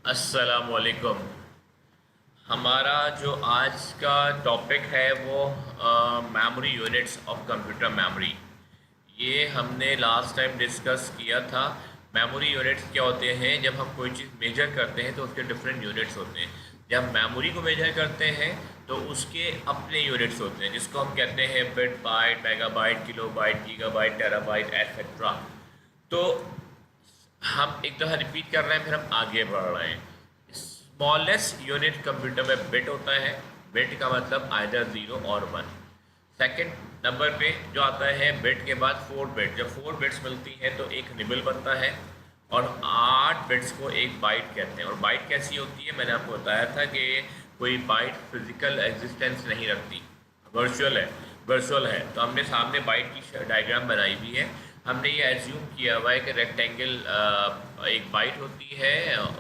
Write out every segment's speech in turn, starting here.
अस्सलामुअलैकुम। हमारा जो आज का टॉपिक है वो memory units of computer memory. ये हमने लास्ट टाइम डिस्कस किया था। मेमोरी यूनिट्स क्या होते हैं? जब हम कोई चीज़ मेजर करते हैं तो उसके डिफरेंट यूनिट्स होते हैं। जब मेमोरी को मेजर करते हैं तो उसके अपने यूनिट्स होते हैं, जिसको हम कहते हैं bit, byte, megabyte, kilobyte, gigabyte, terabyte etcetera. तो हम एक दफ़ा रिपीट कर रहे हैं, फिर हम आगे बढ़ रहे हैं। स्मॉलेस्ट यूनिट कंप्यूटर में बिट होता है। बिट का मतलब आइदर ज़ीरो और वन। सेकंड नंबर पे जो आता है बिट के बाद फोर बिट, जब फोर बिट्स मिलती हैं तो एक निबल बनता है, और आठ बिट्स को एक बाइट कहते हैं। और बाइट कैसी होती है? मैंने आपको बताया था कि कोई बाइट फिजिकल एग्जिस्टेंस नहीं रखती, वर्चुअल है। वर्चुअल है तो हमने सामने बाइट की डायग्राम बनाई हुई है। हमने ये एज्यूम किया हुआ है कि रेक्टेंगल एक बाइट होती है,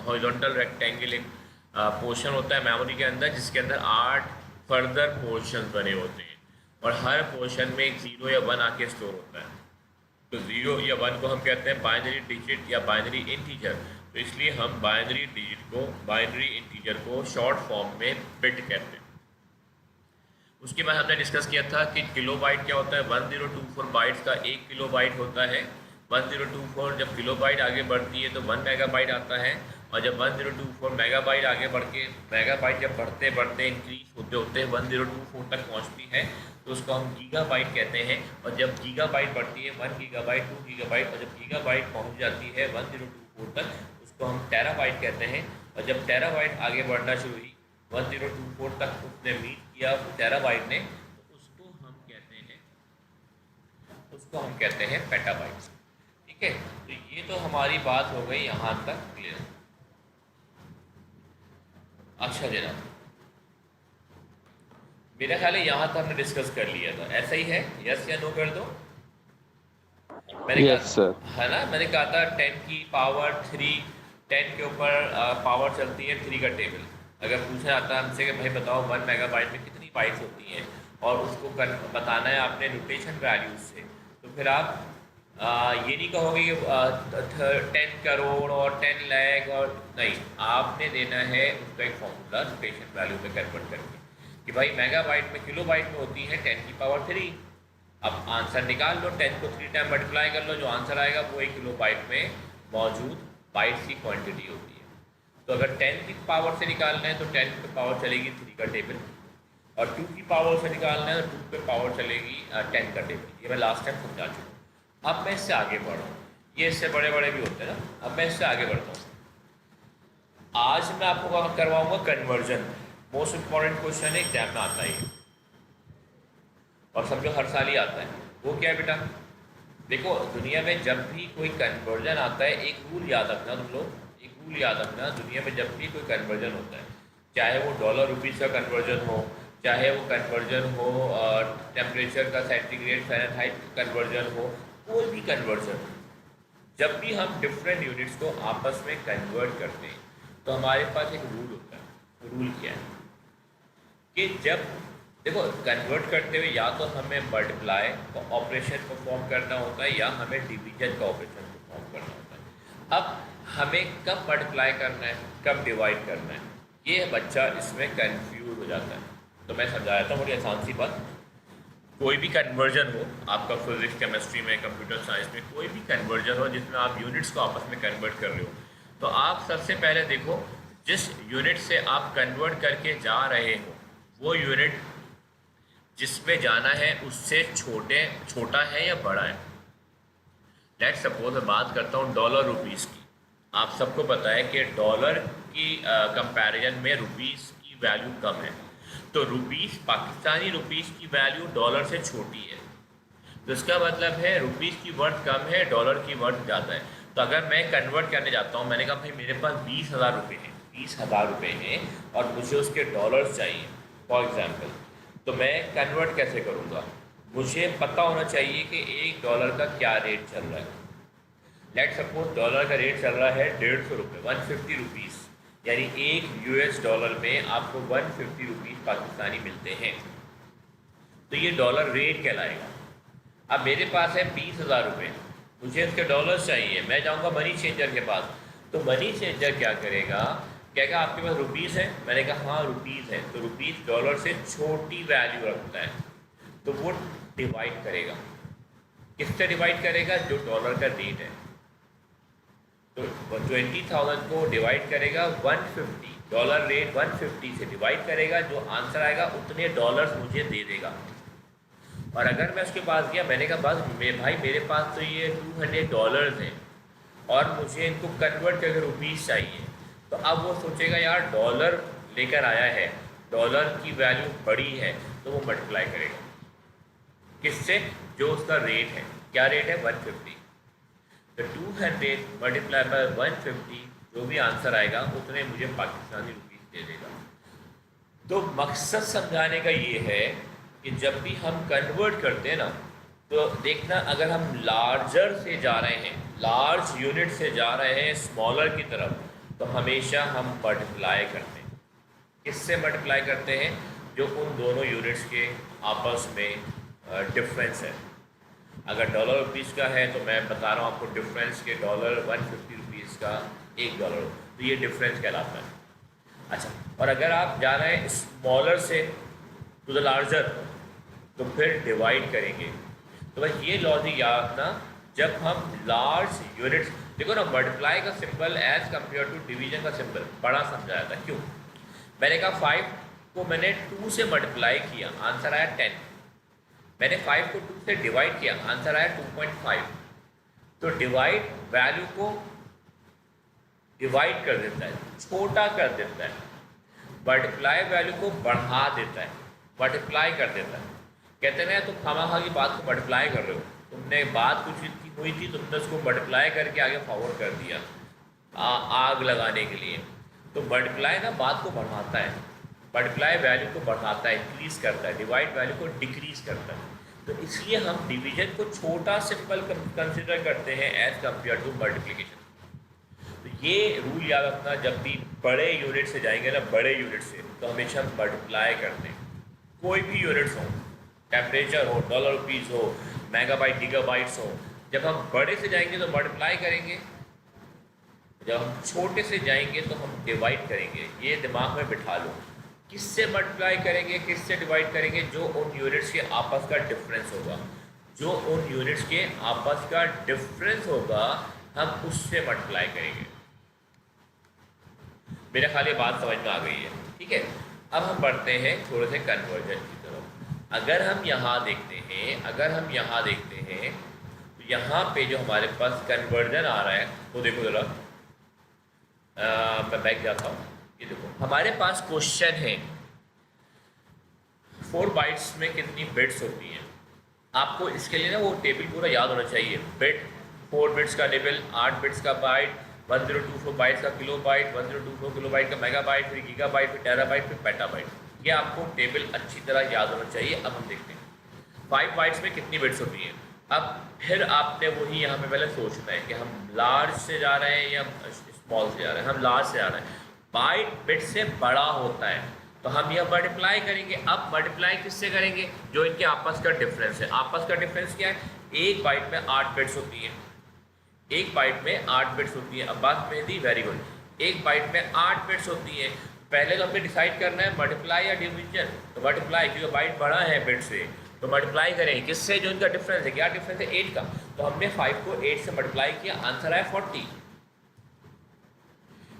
हॉरिजॉन्टल रेक्टेंगल एक पोर्शन होता है मेमोरी के अंदर, जिसके अंदर आठ फर्दर पोर्शन बने होते हैं, और हर पोर्शन में एक ज़ीरो या वन आके स्टोर होता है। तो ज़ीरो या वन को हम कहते हैं बाइनरी डिजिट या बाइनरी इंटीजर। तो इसलिए हम बाइनरी डिजिट को, बाइनरी इंटीजर को शॉर्ट फॉर्म में बिट कहते हैं। उसके बाद हमने डिस्कस किया था कि किलोबाइट क्या होता है। 1024 बाइट्स का एक किलोबाइट होता है। 1024 जब किलोबाइट आगे बढ़ती है तो 1 मेगाबाइट आता है, और जब 1024 मेगाबाइट आगे बढ़ के, मेगाबाइट जब बढ़ते बढ़ते इंक्रीज होते होते 1024 तक पहुंचती है तो उसको हम गीगाबाइट कहते हैं। और जब गीगाबाइट बढ़ती है 1 गीगाबाइट, 2 गीगाबाइट, और जब गीगाबाइट पहुंच जाती है 1024 तक, उसको हम टेराबाइट कहते हैं। और जब टेराबाइट आगे बढ़ना शुरू हुई, 1024 तक उसने मीट किया टेराबाइट ने, तो उसको हम कहते हैं पेटाबाइट। ठीक है, तो ये तो हमारी बात हो गई यहाँ तक क्लियर। अच्छा जनाब, मेरा ख्याल है यहाँ तक हमने डिस्कस कर लिया था, ऐसा ही है? यस या नो कर दो। मैंने यस सर। कहा है ना, मैंने कहा था 10 की पावर 3, 10 के ऊपर पावर चलती है 3 का टेबल। अगर पूछा जाता है हमसे कि भाई बताओ 1 मेगाबाइट में कितनी बाइट्स होती हैं, और उसको बताना है आपने नोटेशन वैल्यूज से, तो फिर आप ये नहीं कहोगे कि 10 करोड़ और 10 लाख, और नहीं, आपने देना है उसका एक फॉर्मूला नोटेशन वैल्यू में कन्वर्ट करके कि भाई मेगाबाइट में, किलोबाइट में होती है 10 की पावर 3। अब आंसर निकाल लो, 10 को 3 टाइम मल्टीप्लाई कर लो, जो आंसर आएगा वो 1 किलोबाइट में मौजूद बाइट्स की क्वांटिटी होती है। तो अगर 10 की पावर से निकालना है तो 10 पे पावर चलेगी 3 का टेबल, और 2 की पावर से निकालना है तो 2 पे पावर चलेगी 10 का टेबल। ये मैं लास्ट टाइम समझा चुका हूँ। अब मैं इससे आगे बढ़ रहा हूँ, ये इससे बड़े बड़े भी होते हैं ना। अब मैं इससे आगे बढ़ता हूँ। आज मैं आपको करवाऊंगा conversion. Most important question exam में आता है, और समझो हर साल ही आता है। वो क्या है बेटा? देखो, दुनिया में जब भी कोई कन्वर्जन आता है, एक रूल याद रखना तुम लोग, एक रूल याद रखना। दुनिया में जब भी कोई कन्वर्जन होता है, चाहे वो डॉलर रुपीज़ का कन्वर्जन हो, चाहे वो कन्वर्जन हो टेम्परेचर का, सेंटीग्रेड फ़ारेनहाइट कन्वर्जन हो, कोई भी कन्वर्जन हो, जब भी हम डिफरेंट यूनिट्स को आपस में कन्वर्ट करते हैं तो हमारे पास एक रूल होता है। रूल क्या है कि जब, देखो, कन्वर्ट करते हुए या तो हमें मल्टीप्लाई का ऑपरेशन परफॉर्म करना होता है, या हमें डिवीजन का ऑपरेशन परफॉर्म करना होता है। अब हमें कब मल्टीप्लाई करना है, कब डिवाइड करना है, ये बच्चा इसमें कंफ्यूज हो जाता है। तो मैं समझाया था, बड़ी आसान सी बात। कोई भी कन्वर्जन हो, आपका फिजिक्स, केमिस्ट्री में, कंप्यूटर साइंस में कोई भी कन्वर्जन हो जिसमें आप यूनिट्स को आपस में कन्वर्ट कर रहे हो, तो आप सबसे पहले देखो जिस यूनिट से आप कन्वर्ट करके जा रहे हो वो यूनिट जिसमें जाना है उससे छोटा है या बड़ा है। लेट्स सपोज मैं बात करता हूँ डॉलर रुपीज़ की। आप सबको पता है कि डॉलर की कंपैरिजन में रुपीज़ की वैल्यू कम है, तो रुपीज़, पाकिस्तानी रुपीज़ की वैल्यू डॉलर से छोटी है। तो इसका मतलब है रुपीज़ की वर्थ कम है, डॉलर की वर्थ ज़्यादा है। तो अगर मैं कन्वर्ट करने जाता हूँ, मैंने कहा भाई मेरे पास 20,000 रुपये हैं, 20,000 रुपये हैं, और मुझे उसके डॉलर्स चाहिए फॉर एग्ज़ाम्पल, तो मैं कन्वर्ट कैसे करूँगा? मुझे पता होना चाहिए कि $1 का क्या रेट चल रहा है। लेट सपोज डॉलर का रेट चल रहा है 150 रुपये, 150 रुपीज़, यानी $1 में आपको 150 रुपीज़ पाकिस्तानी मिलते हैं। तो ये डॉलर रेट कहलाएगा। अब मेरे पास है 20,000 रुपये, मुझे इसके डॉलर्स चाहिए, मैं जाऊंगा मनी चेंजर के पास। तो मनी चेंजर क्या करेगा? कहेगा आपके पास रुपीज़ है, मैंने कहा हाँ रुपीज़ है, तो रुपीज़ डॉलर से छोटी वैल्यू रखता है, तो वो डिवाइड करेगा। किससे डिवाइड करेगा? जो डॉलर का रेट है। तो 20,000 को डिवाइड करेगा 150, डॉलर रेट 150 से डिवाइड करेगा, जो आंसर आएगा उतने डॉलर्स मुझे दे देगा। और अगर मैं उसके पास गया, मैंने कहा बस भाई मेरे पास तो ये $200 हैं और मुझे इनको कन्वर्ट करके रुपीज़ चाहिए, तो अब वो सोचेगा यार डॉलर लेकर आया है, डॉलर की वैल्यू बड़ी है, तो वो मल्टीप्लाई करेगा किससे? जो उसका रेट है। क्या रेट है? 150। तो 200 मल्टीप्लाई बाय 150, जो भी आंसर आएगा उतने मुझे पाकिस्तानी रुपीज़ दे देगा। तो मकसद समझाने का ये है कि जब भी हम कन्वर्ट करते हैं ना, तो देखना अगर हम लार्जर से जा रहे हैं, लार्ज यूनिट से जा रहे हैं स्मॉलर की तरफ, तो हमेशा हम मल्टीप्लाई करते हैं। किससे मल्टीप्लाई करते हैं? जो उन दोनों यूनिट्स के आपस में डिफरेंस है। अगर डॉलर रुपीज़ का है तो मैं बता रहा हूँ आपको डिफरेंस के डॉलर 150 रुपीज़ का $1, तो ये डिफरेंस कहलाता है। अच्छा, और अगर आप जा रहे हैं स्मॉलर से टू द लार्जर, तो फिर डिवाइड करेंगे। तो बस ये लॉजिक याद रखना, जब हम लार्ज यूनिट्स, देखो ना मल्टीप्लाई का symbol as compare to division का सिंबल बड़ा समझाया था। क्यों? मैंने कहा 5 को मैंने 2 से मल्टीप्लाई किया, आंसर आया 10। मैंने 5 को 2 से डिवाइड किया, आंसर आया 2.5। तो डिवाइड वैल्यू को डिवाइड कर देता है, छोटा कर देता है। मल्टीप्लाई वैल्यू को बढ़ा देता है, मल्टीप्लाई कर देता है। कहते हैं तुम खामखा की बात को मल्टीप्लाई कर रहे हो, तुमने बात कुछ इतनी हुई थी, तुमने उसको मल्टीप्लाई करके आगे फॉरवर्ड कर दिया आग लगाने के लिए। तो मल्टीप्लाई ना बात को बढ़ाता है, मल्टीप्लाई वैल्यू को बढ़ाता है, इंक्रीज करता है, डिवाइड वैल्यू को डिक्रीज करता है। तो इसलिए हम डिवीजन को छोटा सिंपल कंसिडर करते हैं एज कंपेयर टू मल्टीप्लिकेशन। तो ये रूल याद रखना, जब भी बड़े यूनिट से जाएंगे ना, बड़े यूनिट से, तो हमेशा मल्टीप्लाई करते हैं। कोई भी यूनिट्स हो, टेम्परेचर हो, डॉलर रुपीज़ हो, मेगाबाइट गीगाबाइट्स हो, जब हम बड़े से जाएंगे तो मल्टीप्लाई करेंगे, जब हम छोटे से जाएंगे तो हम डिवाइड करेंगे। ये दिमाग में बिठा लो। किससे मल्टीप्लाई करेंगे, किससे डिवाइड करेंगे? जो उन यूनिट्स के आपस का डिफरेंस होगा, जो उन यूनिट्स के आपस का डिफरेंस होगा, हम उससे मल्टीप्लाई करेंगे। मेरा ख्याल ये बात समझ में आ गई है, ठीक है। अब हम बढ़ते हैं थोड़े से कन्वर्जन की तरफ। अगर हम यहाँ देखते हैं, तो यहाँ पे जो हमारे पास कन्वर्जन आ रहा है वो देखो ज़रा, मैं बैक जाता हूँ। ये देखो हमारे पास क्वेश्चन है 4 बाइट्स में कितनी बिट्स होती हैं। आपको इसके लिए ना वो टेबल पूरा याद होना चाहिए। बिट 4 बिट्स का टेबल, 8 बिट्स का बाइट, 1024 बाइट्स का किलो बाइट, 1024 किलो बाइट का मेगा बाइट, फिर गीगा बाइट, फिर टेरा बाइट, फिर पेटा बाइट। ये आपको टेबल अच्छी तरह याद होना चाहिए। अब हम देखते हैं 5 बाइट्स में कितनी बिट्स होती हैं। अब फिर आपने वही यहाँ पे पहले सोचना है कि हम लार्ज से जा रहे हैं या स्मॉल से जा रहे हैं। हम लार्ज से जा रहे हैं, बाइट बिट से बड़ा होता है, तो हम यह मल्टीप्लाई करेंगे। अब मल्टीप्लाई किससे करेंगे? जो इनके आपस का डिफरेंस है। आपस का डिफरेंस क्या है? एक बाइट में 8 बिट्स होती हैं, एक बाइट में 8 बिट्स होती है। Abbas Mehdi, very good. एक बाइट में 8 बिट्स होती है। पहले तो हमें डिसाइड करना है मल्टीप्लाई या डिवीजन। तो मल्टीप्लाई, क्योंकि बाइट बड़ा है बिट से, तो मल्टीप्लाई करेंगे किससे? जो इनका डिफरेंस है। क्या डिफरेंस है? 8 का। तो हमने 5 को 8 से मल्टीप्लाई किया, आंसर आया 40।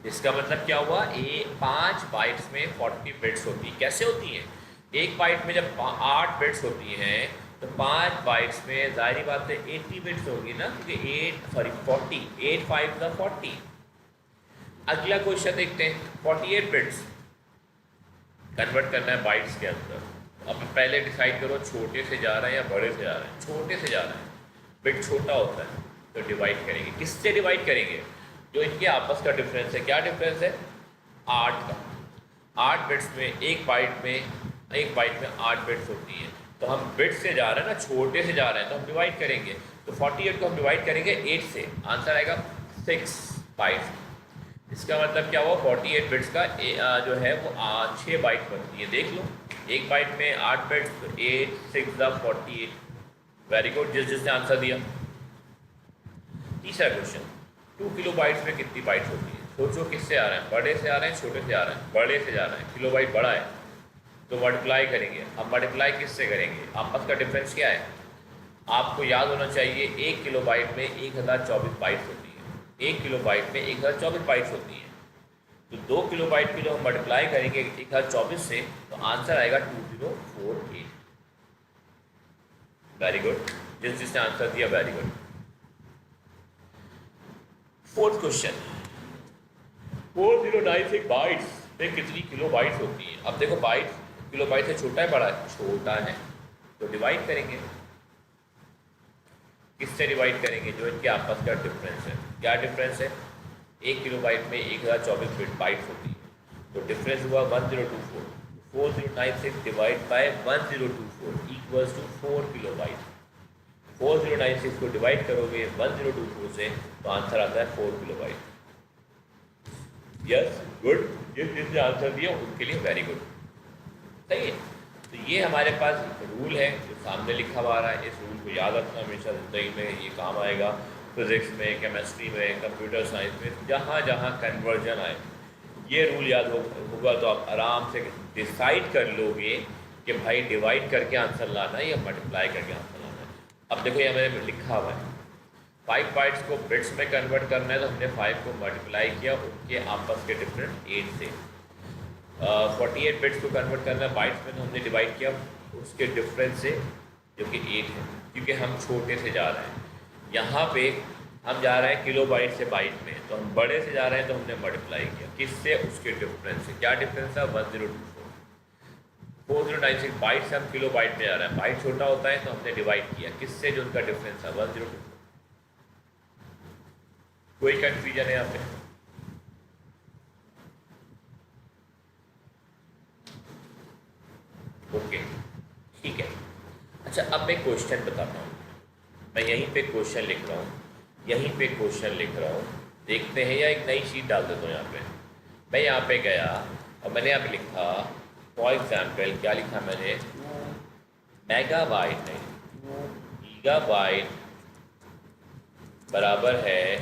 इसका मतलब क्या हुआ? 5 बाइट्स में 40 बिट्स होती है। कैसे होती हैं? एक बाइट में जब 8 बिट्स होती हैं तो 5 बाइट्स में जाहिर बात है 80 बिट्स होगी ना, क्योंकि 40, 8 5 का 40। अगला क्वेश्चन देखते हैं। 48 बिट्स कन्वर्ट करना है बाइट्स के अंदर। अब पहले डिसाइड करो छोटे से जा रहे हैं या बड़े से जा रहे हैं। छोटे से जा रहे हैं, बिट छोटा होता है, तो डिवाइड करेंगे। किससे डिवाइड करेंगे? जो इनके आपस का डिफरेंस है। क्या डिफरेंस है? 8 का। 8 बिट्स में एक बाइट में 8 बिट्स होती हैं, तो हम बिट से जा रहे हैं ना, छोटे से जा रहे हैं, तो हम डिवाइड करेंगे। तो 48 को हम डिवाइड करेंगे 8 से, आंसर आएगा 6 बाइट्स। इसका मतलब क्या हुआ? 48 बिट्स का जो है वो 6 बाइट बनती है। देख लो, एक बाइट में 8 बिट्स, तो 8 6 48। वेरी गुड, जिसने आंसर दिया। तीसरा क्वेश्चन, 2 किलो बाइट्स में कितनी बाइट्स होती है? सोचो किससे आ रहे हैं, बड़े से आ रहे हैं छोटे से आ रहे हैं, बड़े से जा रहे हैं, किलोबाइट बड़ा है तो मल्टीप्लाई करेंगे। अब मल्टीप्लाई किससे करेंगे, आपस का डिफरेंस क्या है, आपको याद होना चाहिए 1 किलोबाइट में 1024 बाइट्स होती है, 1 किलोबाइट में 1024 बाइट्स होती हैं। तो 2 किलोबाइट की जो हम मल्टीप्लाई करेंगे 1024 से तो आंसर आएगा 2048। वेरी गुड, जिसने आंसर दिया very good. Fourth question, 4096 bytes में कितनी किलो बाइट्स होती हैं। अब देखो बाइट किलो बाइट से छोटा है बड़ा है, छोटा है, तो डिवाइड करेंगे। किससे डिवाइड करेंगे, जो इनके आपस का डिफरेंस है। क्या डिफरेंस है, 1 किलोबाइट में 1024 बाइट्स होती है, तो डिफरेंस हुआ 1024। 4096 divide by 1024 equals to 4 kilobyte. 4096 को डिवाइड करोगे 1024 से तो आंसर आता है 4 किलोबाइट। यस गुड, जिसने आंसर दिया उनके लिए वेरी गुड, सही है। तो ये हमारे पास रूल है जो सामने लिखा हुआ आ रहा है। इस रूल को याद रखना हमेशा ज़िंदगी में, ये काम आएगा फिज़िक्स में, केमिस्ट्री में, कंप्यूटर साइंस में, जहाँ जहाँ कन्वर्जन आए ये रूल याद होगा तो आप आराम से डिसाइड कर लोगे कि भाई डिवाइड करके आंसर लाना है या मल्टीप्लाई करके आंसर लाना है। अब देखो ये मैंने लिखा हुआ है 5 बाइट्स को बिट्स में कन्वर्ट करना है, तो हमने 5 को मल्टीप्लाई किया उनके आपस के डिफरेंट 8 से। 48 बिट्स को कन्वर्ट करना है बाइट्स में, तो हमने डिवाइड किया उसके डिफरेंस से जो कि 8 है, क्योंकि हम छोटे से जा रहे हैं। यहाँ पे हम जा रहे हैं किलो बाइट से बाइट में, तो हम बड़े से जा रहे हैं तो हमने मल्टीप्लाई किया किससे, उसके डिफरेंस से। क्या डिफरेंस है, 1024। 4096 बाइट से हम किलो बाइट में जा रहे हैं, बाइट छोटा होता है तो हमने डिवाइड किया किससे, जो उनका डिफरेंस है 1024। कोई कंफ्यूजन है यहाँ पे? ओके ठीक है। अच्छा अब मैं क्वेश्चन बताता हूँ, मैं यहीं पे क्वेश्चन लिख रहा हूँ, यहीं पे क्वेश्चन लिख रहा हूँ, देखते हैं, या एक नई शीट डाल देता हूँ यहाँ पे। मैं यहाँ पे गया और मैंने यहाँ पे लिखा फॉर एग्जाम्पल, क्या लिखा मैंने, 2 मेगाबाइट है, 2 गीगाबाइट बराबर है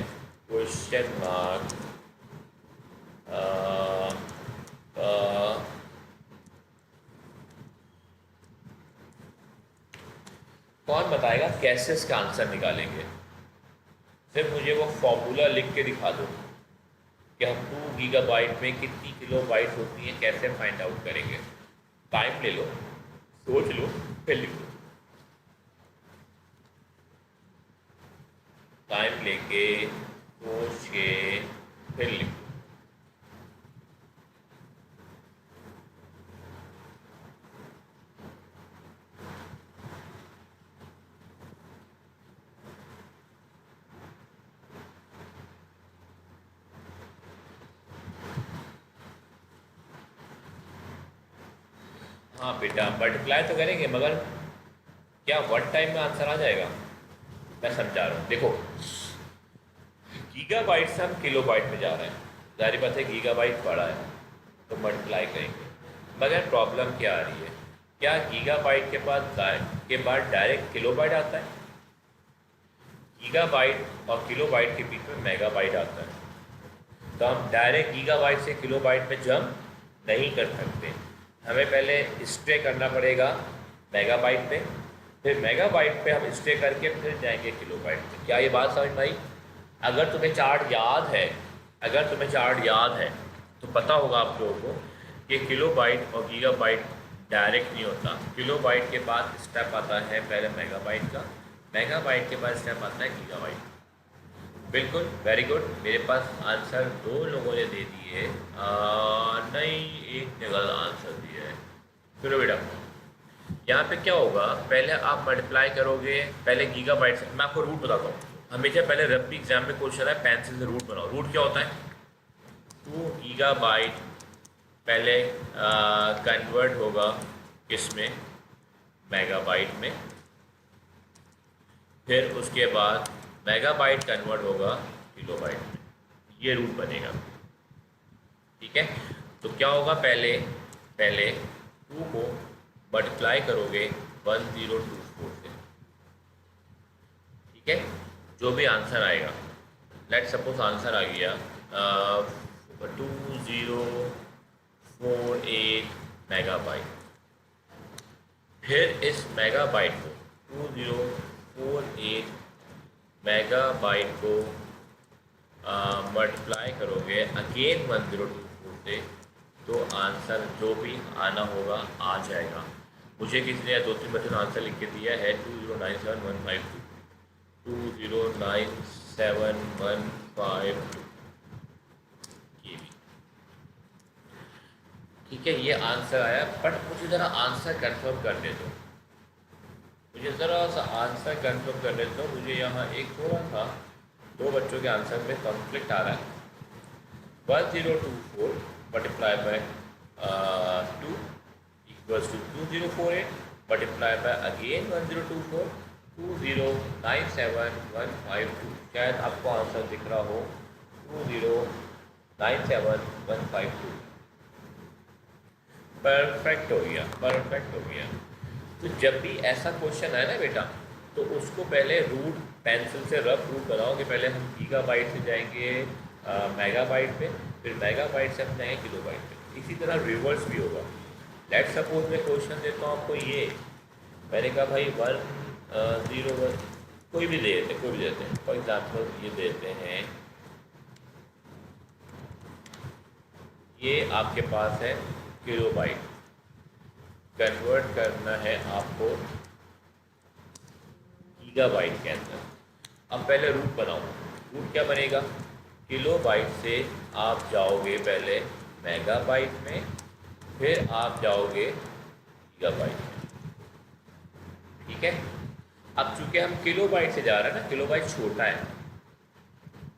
क्वेश्चन मार्क कौन बताएगा कैसे इसका आंसर निकालेंगे। सिर्फ मुझे वो फॉर्मूला लिख के दिखा दो कि हम 2 गीगाबाइट में कितनी किलो बाइट होती हैं, कैसे फाइंड आउट करेंगे। टाइम ले लो, सोच लो, फिर लिख लो। टाइम लेके सोच के फिर लिख लो। हाँ बेटा मल्टीप्लाई तो करेंगे, मगर क्या वन टाइम में आंसर आ जाएगा, मैं समझा रहा हूँ। देखो गीगाबाइट से हम किलोबाइट में जा रहे हैं, जाहिर बात है गीगाबाइट बड़ा है तो मल्टीप्लाई करेंगे, मगर प्रॉब्लम क्या आ रही है, क्या गीगाबाइट के बाद डायरेक्ट किलोबाइट आता है। गीगाबाइट और किलोबाइट के बीच में मेगाबाइट आता है, तो हम डायरेक्ट गीगाबाइट से किलोबाइट में जंप नहीं कर सकते, हमें पहले स्टे करना पड़ेगा मेगाबाइट पे, फिर मेगाबाइट पे हम स्टे करके फिर जाएंगे किलोबाइट पे। क्या ये बात समझ में आई? अगर तुम्हें चार्ट याद है, अगर तुम्हें चार्ट याद है तो पता होगा आप लोगों को कि किलोबाइट और गीगाबाइट डायरेक्ट नहीं होता। किलोबाइट के बाद स्टेप आता है पहले मेगाबाइट का, मेगाबाइट के बाद स्टेप आता है गीगाबाइट। बिल्कुल वेरी गुड, मेरे पास आंसर 2 लोगों ने दे दिए, नहीं एक ने गलत आंसर दिया है। सुनो बेटा, यहाँ पे क्या होगा, पहले आप मल्टीप्लाई करोगे पहले गीगाबाइट से। मैं आपको रूट बताता हूँ, हमेशा पहले रब्बी एग्जाम में क्वेश्चन है पेंसिल से रूट बनाओ। रूट क्या होता है, 2 गीगाबाइट पहले कन्वर्ट होगा किसमें, मेगाबाइट में, फिर उसके बाद मेगाबाइट कन्वर्ट होगा किलोबाइट में, ये रूट बनेगा। ठीक है, तो क्या होगा, पहले 2 को मल्टीप्लाई करोगे 1024 से, ठीक है, जो भी आंसर आएगा, लेट सपोज आंसर आ गया 2048 मेगाबाइट। फिर इस मेगाबाइट को 2048 मेगाबाइट को मल्टीप्लाई करोगे अगेन 1024 से, तो आंसर जो भी आना होगा आ जाएगा। मुझे किसी ने 2-3 बच्चों ने आंसर लिख के दिया है 2097152, 2097152 ये भी ठीक है। ये आंसर आया, बट मुझे ज़रा आंसर कंफर्म करने दो, मुझे ज़रा सा आंसर कंफर्म करने दो। मुझे यहाँ एक थोड़ा सा 2 बच्चों के आंसर में कॉन्फ्लिक्ट आ रहा है। 1024 multiply by 2 equals to 2048 multiply by again 1024 2097152। शायद आपको आंसर दिख रहा हो 2097152। परफेक्ट हो गया, परफेक्ट हो गया। तो जब भी ऐसा क्वेश्चन है ना बेटा, तो उसको पहले रूट पेंसिल से रफ रूट बनाओ कि पहले हम गीगाबाइट से जाएंगे मेगाबाइट पे, फिर मेगाबाइट से हम जाएंगे किलोबाइट पे। इसी तरह रिवर्स भी होगा। लेट सपोज मैं क्वेश्चन देता हूँ आपको ये, मैंने कहा भाई 101 कोई भी दे देते, कोई भी देते हैं। फॉर एग्जाम्पल ये देते हैं, ये आपके पास है किलोबाइट, कन्वर्ट करना है आपको गीगाबाइट के अंदर। अब पहले रूट बनाओ। रूट क्या बनेगा? किलोबाइट से आप जाओगे पहले मेगाबाइट में, फिर आप जाओगे गीगाबाइट में, ठीक है। अब चूंकि हम किलोबाइट से जा रहे हैं ना, किलोबाइट छोटा है,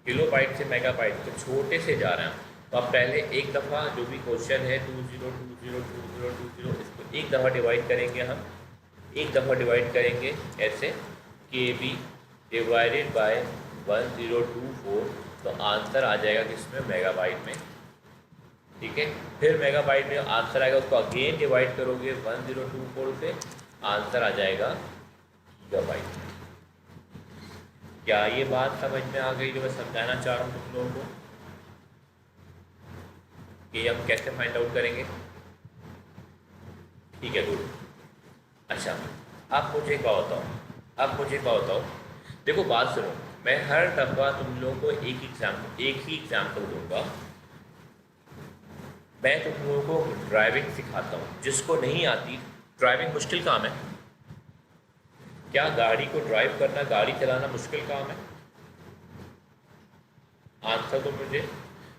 किलोबाइट से मेगाबाइट तो छोटे से जा रहे हैं। तो अब पहले एक दफ़ा जो भी क्वेश्चन है 20202020 इसको एक दफ़ा डिवाइड करेंगे हम, एक दफ़ा डिवाइड करेंगे ऐसे KB डिवाइडेड बाय 1024, तो आंसर आ जाएगा किसमें? मेगाबाइट में, ठीक है। फिर मेगाबाइट में आंसर आएगा, उसको अगेन डिवाइड करोगे 1024 से, आंसर आ जाएगा गीगाबाइट में। क्या ये बात समझ में आ गई जो मैं समझाना चाह रहा हूँ तुम लोगों को कि हम कैसे फाइंड आउट करेंगे? ठीक है, गुड। अच्छा, आप मुझे एक बात बताओ, देखो बात सुनो, मैं हर दफ़ा तुम लोगों को एक ही एग्जाम्पल दूंगा। मैं तुम लोगों को ड्राइविंग सिखाता हूँ, जिसको नहीं आती, ड्राइविंग मुश्किल काम है क्या? गाड़ी को ड्राइव करना, गाड़ी चलाना मुश्किल काम है? आंसर दो मुझे,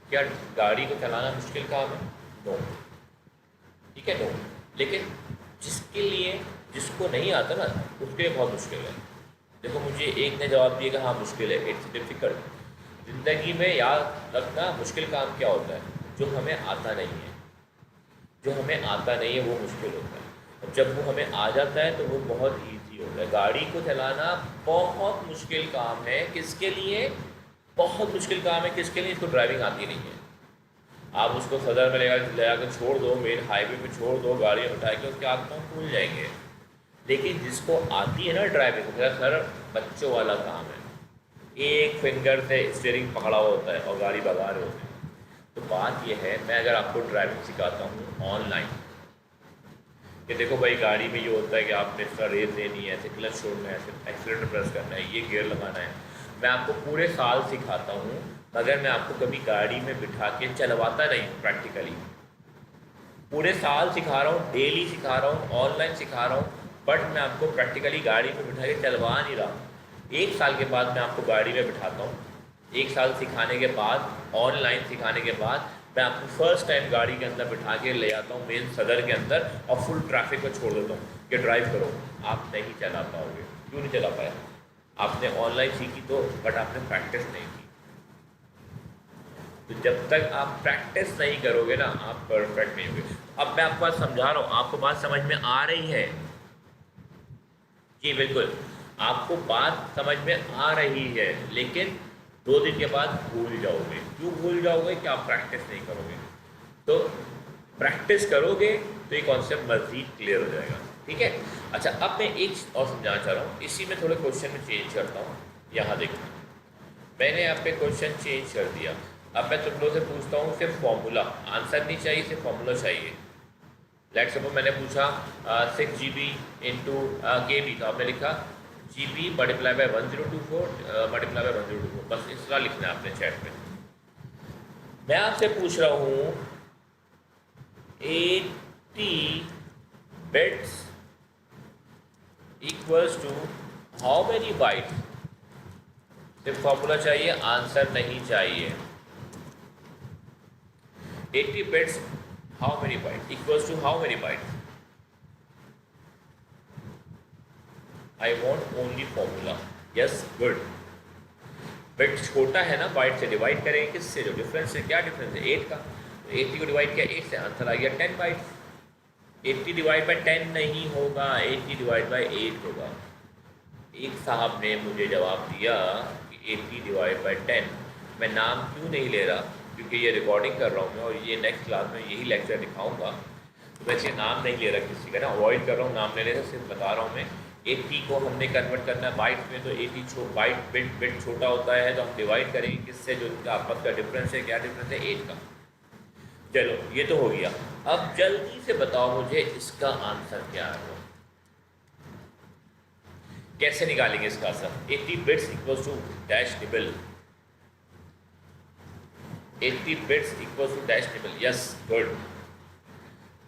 क्या गाड़ी को चलाना मुश्किल काम है? नो, ठीक है, नो। लेकिन जिसको नहीं आता ना, उसके लिए बहुत मुश्किल है। देखो मुझे एक ने जवाब दिया कि हाँ मुश्किल है, इट्स डिफ़िकल्ट। ज़िंदगी में याद रखना, मुश्किल काम क्या होता है? जो हमें आता नहीं है, जो हमें आता नहीं है वो मुश्किल होता है। और जब वो हमें आ जाता है तो वो बहुत ईजी होता है। गाड़ी को चलाना बहुत मुश्किल काम है, किसके लिए? बहुत मुश्किल काम है किसके लिए? इसको ड्राइविंग आती नहीं है। आप उसको सदर में ले कर छोड़ दो, मेन हाईवे पे छोड़ दो, गाड़ियाँ उठा के उसके आँख में खुल जाएंगे। लेकिन जिसको आती है ना ड्राइविंग, मेरा सर बच्चों वाला काम है, एक फिंगर से स्टीयरिंग पकड़ा हुआ होता है और गाड़ी भगा रहे होते हैं। तो बात यह है, मैं अगर आपको ड्राइविंग सिखाता हूँ ऑनलाइन, कि देखो भाई गाड़ी में ये होता है कि आपने इसका रेस देनी है, ऐसे क्लच छोड़ना है, ऐसे एक्सीलेटर प्रेस करना है, ये गियर लगाना है, मैं आपको पूरे साल सिखाता हूँ, मगर मैं आपको कभी गाड़ी में बिठा के चलवाता नहीं हूँ प्रैक्टिकली। पूरे साल सिखा रहा हूँ, डेली सिखा रहा हूँ, ऑनलाइन सिखा रहा हूँ, बट मैं आपको प्रैक्टिकली गाड़ी में बिठा के चलवा नहीं रहा। 1 साल के बाद मैं आपको गाड़ी में बिठाता हूँ, 1 साल सिखाने के बाद, ऑनलाइन सिखाने के बाद मैं आपको फर्स्ट टाइम गाड़ी के अंदर बिठा के ले आता हूँ मेन सदर के अंदर, और फुल ट्रैफिक में छोड़ देता हूँ कि ड्राइव करो। आप नहीं चला पाओगे। क्यों नहीं चला पाया? आपने ऑनलाइन सीखी तो, बट आपने प्रैक्टिस नहीं की। तो जब तक आप प्रैक्टिस नहीं करोगे ना, आप परफेक्ट नहीं होगे। अब मैं आपको बात समझा रहा हूँ, आपको बात समझ में आ रही है? जी बिल्कुल, आपको बात समझ में आ रही है, लेकिन 2 दिन के बाद भूल जाओगे। क्यों भूल जाओगे? कि आप प्रैक्टिस नहीं करोगे। तो प्रैक्टिस करोगे तो ये कॉन्सेप्ट मज़ीद क्लियर हो जाएगा, ठीक है। अच्छा, अब मैं एक और समझाना चाह रहा हूँ, इसी में थोड़े क्वेश्चन में चेंज करता हूँ। यहाँ देखो, मैंने यहाँ पे क्वेश्चन चेंज कर दिया। अब मैं तुम लोग से पूछता हूँ सिर्फ फॉर्मूला, आंसर नहीं चाहिए, सिर्फ फॉर्मूला चाहिए। लेट सपोज मैंने पूछा 6 GB इंटू के बी, तो आपने लिखा GB multiply by 1024 multiply bye 1024, बस इस तरह लिखना है आपने चैट में। मैं आपसे पूछ रहा हूँ 80 bits equals to how many byte. सिर्फ फॉर्मूला चाहिए, आंसर नहीं चाहिए। 80 bits how many byte equals to how many byte. I want only formula. Yes, good. Bit छोटा है ना, बाइट से डिवाइड करेंगे किससे, जो डिफरेंस है। क्या डिफरेंस है? 8 का। तो 80 को डिवाइड किया 8 से, आंसर आ गया 10 बाइट। 80 डिवाइड बाई 10 नहीं होगा, 80 डिवाइड बाई 8 होगा। एक साहब ने मुझे जवाब दिया कि 80 डिवाइड बाई 10। मैं नाम क्यों नहीं ले रहा, क्योंकि ये रिकॉर्डिंग कर रहा हूँ मैं, और ये नेक्स्ट क्लास में यही लेक्चर दिखाऊंगा, तो वैसे नाम नहीं ले रहा किसी का ना, अवॉइड कर रहा हूँ नाम लेने से। सिर्फ बता रहा हूँ मैं 80 को हमने कन्वर्ट करना है बाइट में, तो 80 बाइट बिट छोटा होता है, तो हम डिवाइड करेंगे किससे, जो इनका आपस का डिफरेंस है। क्या डिफरेंस है? 8 का। चलो ये तो हो गया। अब जल्दी से बताओ मुझे इसका आंसर क्या है, कैसे निकालेंगे इसका answer. 80 bits equals to dash nibble. 80 bits equals to dash nibble. Yes, good.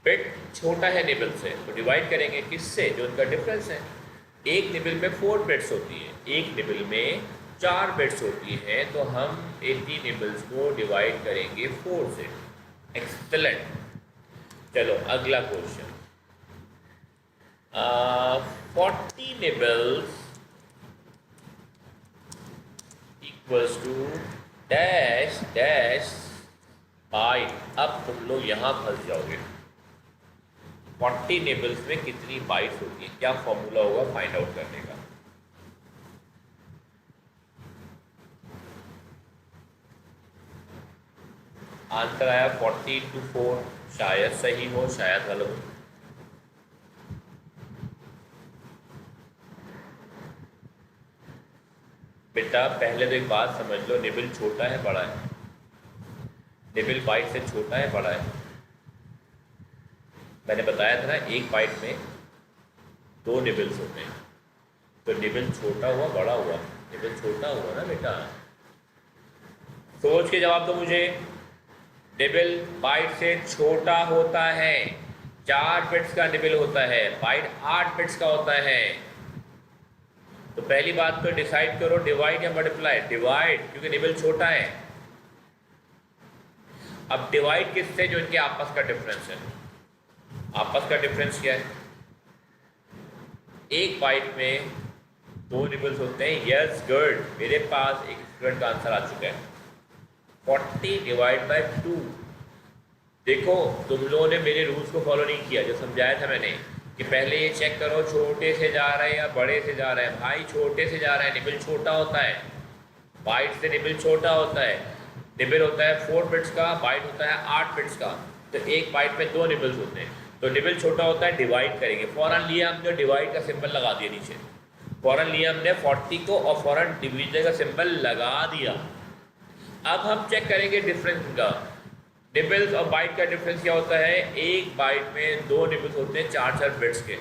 Bit छोटा है निबल से, तो डिवाइड करेंगे किससे, जो उनका डिफरेंस है। एक निबल में 4 बिट्स होती है, एक निबल में 4 बिट्स होती है, तो हम 80 निबल्स को डिवाइड करेंगे 4 से। एक्सलेंट। चलो अगला question. 40 nibbles equals to dash dash byte. अब तुम लोग यहाँ फंस जाओगे। 40 निबल्स में कितनी बाइट्स होती है, क्या फॉर्मूला होगा फाइंड आउट करने का। आंसर आया 40 इंटू 4। शायद सही हो, शायद गलत हो। बेटा पहले तो एक बात समझ लो, निबल छोटा है बड़ा है? निबल बाइट से छोटा है बड़ा है? मैंने बताया था ना, एक बाइट में 2 निबल्स होते हैं, तो निबल छोटा हुआ बड़ा हुआ, निबल छोटा हुआ ना बेटा। सोच के जवाब दो मुझे। निबल बाइट से छोटा होता है, 4 बिट्स का निबल होता है, बाइट 8 बिट्स का होता है। तो पहली बात तो डिसाइड करो, डिवाइड या मल्टीप्लाई। डिवाइड, क्योंकि निबल छोटा है। अब डिवाइड किससे, जो इनके आपस का डिफरेंस है। आपस का डिफरेंस क्या है? एक बाइट में 2 निबल्स होते हैं। Yes, good. मेरे पास एक स्टूडेंट का आंसर आ चुका है, 40 डिवाइड बाई 2। देखो तुम लोगों ने मेरे रूल्स को फॉलो नहीं किया, जो समझाया था मैंने कि पहले ये चेक करो छोटे से जा रहे हैं या बड़े से जा रहे हैं। भाई छोटे से जा रहे हैं, निबल छोटा होता है, बाइट से निबल छोटा होता है। निबल होता है 4 बिट्स का, बाइट होता है 8 बिट्स का, तो एक बाइट में 2 निबल्स होते हैं, तो निबल छोटा होता है, डिवाइड करेंगे। फ़ौरन लिया हमने डिवाइड का सिंबल लगा दिया नीचे, फ़ौरन लिया हमने 40 को और फ़ौरन डिवीजन का सिंबल लगा दिया। अब हम चेक करेंगे डिफरेंस का। निबल्स और बाइट का डिफरेंस क्या होता है? एक बाइट में 2 निबल्स होते हैं 4 बिट्स के।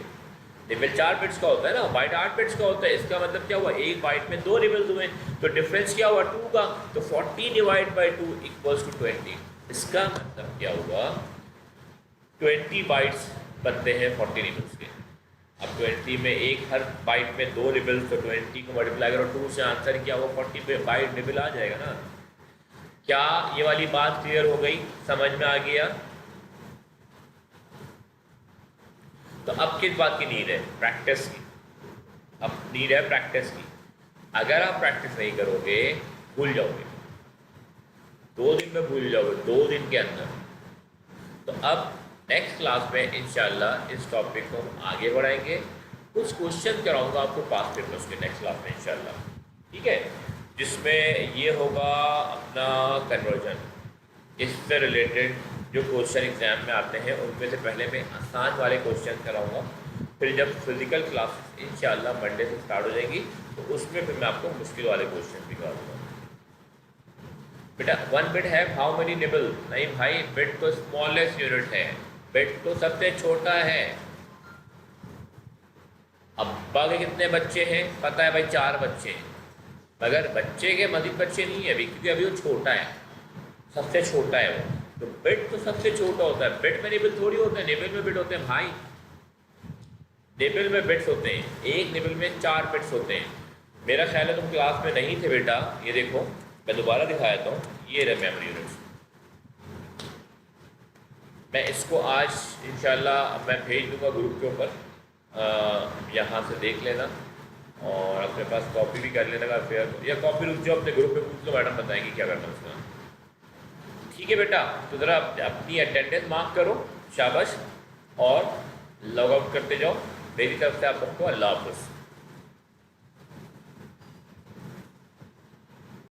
निबल 4 बिट्स का होता है ना, बाइट 8 बिट्स का होता है। इसका मतलब क्या हुआ, एक बाइट में 2 निबल्स हुए, तो डिफरेंस क्या हुआ 2 का। तो 40 डिवाइड बाई 2 इक्वल्स टू 20। इसका मतलब क्या हुआ, 20 बाइट्स बनते हैं 40 निबल्स के। अब 20 में एक हर बाइट में 2 निबल्स, तो 20 को मल्टीप्लाई करो 2 से, आंसर क्या हुआ 40 पे बाइट निबल आ जाएगा ना। क्या ये वाली बात क्लियर हो गई, समझ में आ गया? तो अब किस बात की नीड है? प्रैक्टिस की। अब नीड है प्रैक्टिस की। अगर आप प्रैक्टिस नहीं करोगे भूल जाओगे, 2 दिन में भूल जाओगे, 2 दिन के अंदर। तो अब नेक्स्ट क्लास में इंशाल्लाह इस टॉपिक को हम आगे बढ़ाएंगे। कुछ क्वेश्चन कराऊंगा आपको पास पेपर्स के नेक्स्ट क्लास में इंशाल्लाह, ठीक है, जिसमें ये होगा अपना कन्वर्जन। इससे रिलेटेड जो क्वेश्चन एग्जाम में आते हैं उनमें से पहले मैं आसान वाले क्वेश्चन कराऊंगा, फिर जब फिजिकल क्लास इंशाल्लाह मंडे से स्टार्ट हो जाएगी तो उसमें फिर मैं आपको मुश्किल वाले क्वेश्चन भी करा दूँगा। बेटा 1 बिट है हाउ मेनी निबल, नहीं भाई बिट तो स्मॉलेस्ट यूनिट है, बिट तो सबसे छोटा है। अब्बा के कितने बच्चे हैं पता है भाई, 4 बच्चे हैं, मगर बच्चे के मजीद बच्चे नहीं है अभी, क्योंकि अभी वो छोटा है, सबसे छोटा है वो। तो बिट तो सबसे छोटा होता है, बिट में निबल थोड़ी होते हैं, निबल में बिट होते हैं भाई, निबल में बिट्स होते हैं, एक निबल में 4 बिट्स होते हैं। मेरा ख्याल है तुम क्लास में नहीं थे बेटा, ये देखो मैं दोबारा दिखा देता हूँ, ये रहे मेमोरी यूनिट्स। मैं इसको आज इंशाल्लाह मैं भेज दूंगा ग्रुप के ऊपर, यहाँ से देख लेना और अपने पास कॉपी भी कर लेना फिर, या कॉपी रुक जाओ अपने ग्रुप पे पूछ लो, मैडम बताएंगे क्या करना है उसका। ठीक है बेटा, तो ज़रा अपनी अटेंडेंस मार्क करो, शाबाश, और लॉग आउट करते जाओ। मेरी तरफ से आप सबको अल्लाह हाफ़िज़।